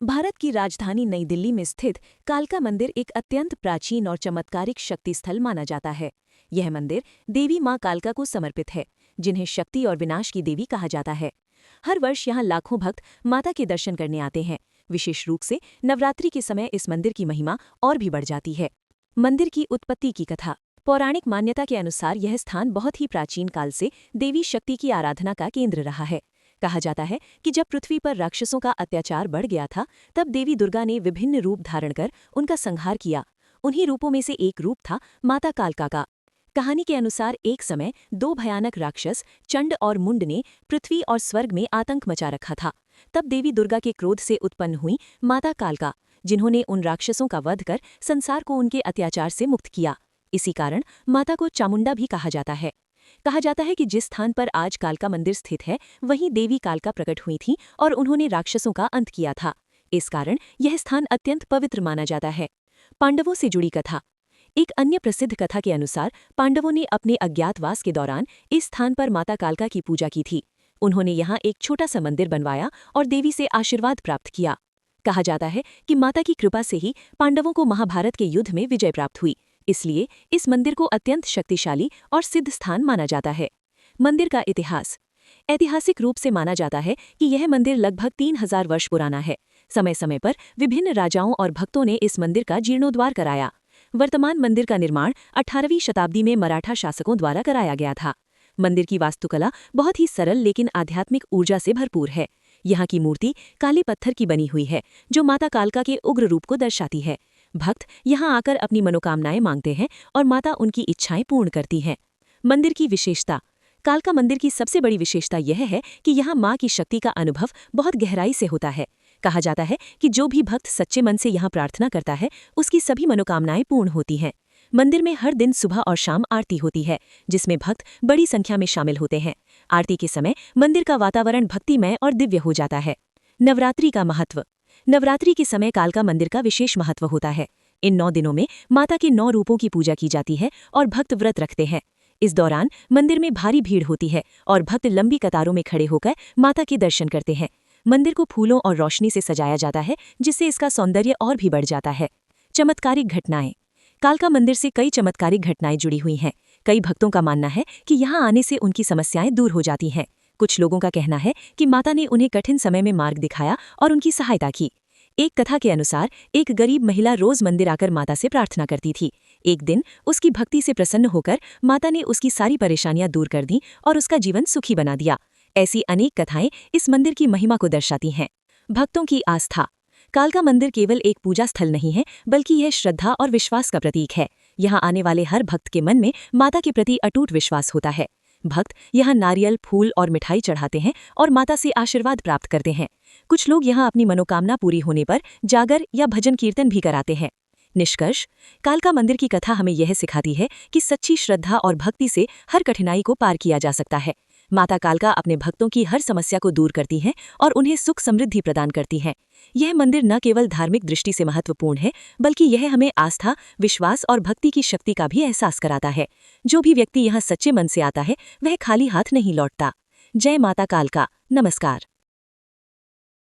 भारत की राजधानी नई दिल्ली में स्थित कालका मंदिर एक अत्यंत प्राचीन और चमत्कारिक शक्ति स्थल माना जाता है। यह मंदिर देवी मां कालका को समर्पित है, जिन्हें शक्ति और विनाश की देवी कहा जाता है। हर वर्ष यहां लाखों भक्त माता के दर्शन करने आते हैं। विशेष रूप से नवरात्रि के समय इस मंदिर की महिमा और भी बढ़ जाती है। मंदिर की उत्पत्ति की कथा। पौराणिक मान्यता के अनुसार यह स्थान बहुत ही प्राचीन काल से देवी शक्ति की आराधना का केंद्र रहा है। कहा जाता है कि जब पृथ्वी पर राक्षसों का अत्याचार बढ़ गया था, तब देवी दुर्गा ने विभिन्न रूप धारण कर उनका संहार किया। उन्हीं रूपों में से एक रूप था माता कालका का। कहानी के अनुसार एक समय दो भयानक राक्षस चंड और मुंड ने पृथ्वी और स्वर्ग में आतंक मचा रखा था। तब देवी दुर्गा के क्रोध से उत्पन्न हुई माता कालका, जिन्होंने उन राक्षसों का वध कर संसार को उनके अत्याचार से मुक्त किया। इसी कारण माता को चामुंडा भी कहा जाता है। कहा जाता है कि जिस स्थान पर आज कालका मंदिर स्थित है, वहीं देवी कालका प्रकट हुई थीं और उन्होंने राक्षसों का अंत किया था। इस कारण यह स्थान अत्यंत पवित्र माना जाता है। पांडवों से जुड़ी कथा। एक अन्य प्रसिद्ध कथा के अनुसार पांडवों ने अपने अज्ञातवास के दौरान इस स्थान पर माता कालका की पूजा की थी। उन्होंने यहाँ एक छोटा सा मंदिर बनवाया और देवी से आशीर्वाद प्राप्त किया। कहा जाता है कि माता की कृपा से ही पांडवों को महाभारत के युद्ध में विजय प्राप्त हुई। इसलिए इस मंदिर को अत्यंत शक्तिशाली और सिद्ध स्थान माना जाता है। मंदिर का इतिहास। ऐतिहासिक रूप से माना जाता है कि यह मंदिर लगभग 3000 वर्ष पुराना है। समय समय पर विभिन्न राजाओं और भक्तों ने इस मंदिर का जीर्णोद्धार कराया। वर्तमान मंदिर का निर्माण 18वीं शताब्दी में मराठा शासकों द्वारा कराया गया था। मंदिर की वास्तुकला बहुत ही सरल लेकिन आध्यात्मिक ऊर्जा से भरपूर है। यहाँ की मूर्ति काले पत्थर की बनी हुई है, जो माता कालका के उग्र रूप को दर्शाती है। भक्त यहाँ आकर अपनी मनोकामनाएं मांगते हैं और माता उनकी इच्छाएं पूर्ण करती हैं। मंदिर की विशेषता। कालका मंदिर की सबसे बड़ी विशेषता यह है कि यहाँ माँ की शक्ति का अनुभव बहुत गहराई से होता है। कहा जाता है कि जो भी भक्त सच्चे मन से यहाँ प्रार्थना करता है, उसकी सभी मनोकामनाएं पूर्ण होती हैं। मंदिर में हर दिन सुबह और शाम आरती होती है, जिसमें भक्त बड़ी संख्या में शामिल होते हैं। आरती के समय मंदिर का वातावरण भक्तिमय और दिव्य हो जाता है। नवरात्रि का महत्व। नवरात्रि के समय कालका मंदिर का विशेष महत्व होता है। इन 9 दिनों में माता के 9 रूपों की पूजा की जाती है और भक्त व्रत रखते हैं। इस दौरान मंदिर में भारी भीड़ होती है और भक्त लंबी कतारों में खड़े होकर माता के दर्शन करते हैं। मंदिर को फूलों और रोशनी से सजाया जाता है, जिससे इसका सौंदर्य और भी बढ़ जाता है। चमत्कारिक घटनाएं। कालका मंदिर से कई चमत्कारिक घटनाएं जुड़ी हुई हैं। कई भक्तों का मानना है कि यहाँ आने से उनकी समस्याएं दूर हो जाती हैं। कुछ लोगों का कहना है कि माता ने उन्हें कठिन समय में मार्ग दिखाया और उनकी सहायता की। एक कथा के अनुसार एक गरीब महिला रोज मंदिर आकर माता से प्रार्थना करती थी। एक दिन उसकी भक्ति से प्रसन्न होकर माता ने उसकी सारी परेशानियां दूर कर दी और उसका जीवन सुखी बना दिया। ऐसी अनेक कथाएं इस मंदिर की महिमा को दर्शाती हैं। भक्तों की आस्था। कालका मंदिर केवल एक पूजा स्थल नहीं है, बल्कि यह श्रद्धा और विश्वास का प्रतीक है। यहाँ आने वाले हर भक्त के मन में माता के प्रति अटूट विश्वास होता है। भक्त यहाँ नारियल, फूल और मिठाई चढ़ाते हैं और माता से आशीर्वाद प्राप्त करते हैं। कुछ लोग यहाँ अपनी मनोकामना पूरी होने पर जागर या भजन कीर्तन भी कराते हैं। निष्कर्ष। कालका मंदिर की कथा हमें यह सिखाती है कि सच्ची श्रद्धा और भक्ति से हर कठिनाई को पार किया जा सकता है। माता कालका अपने भक्तों की हर समस्या को दूर करती हैं और उन्हें सुख समृद्धि प्रदान करती हैं। यह मंदिर न केवल धार्मिक दृष्टि से महत्वपूर्ण है, बल्कि यह हमें आस्था, विश्वास और भक्ति की शक्ति का भी एहसास कराता है। जो भी व्यक्ति यहाँ सच्चे मन से आता है, वह खाली हाथ नहीं लौटता। जय माता कालका। नमस्कार।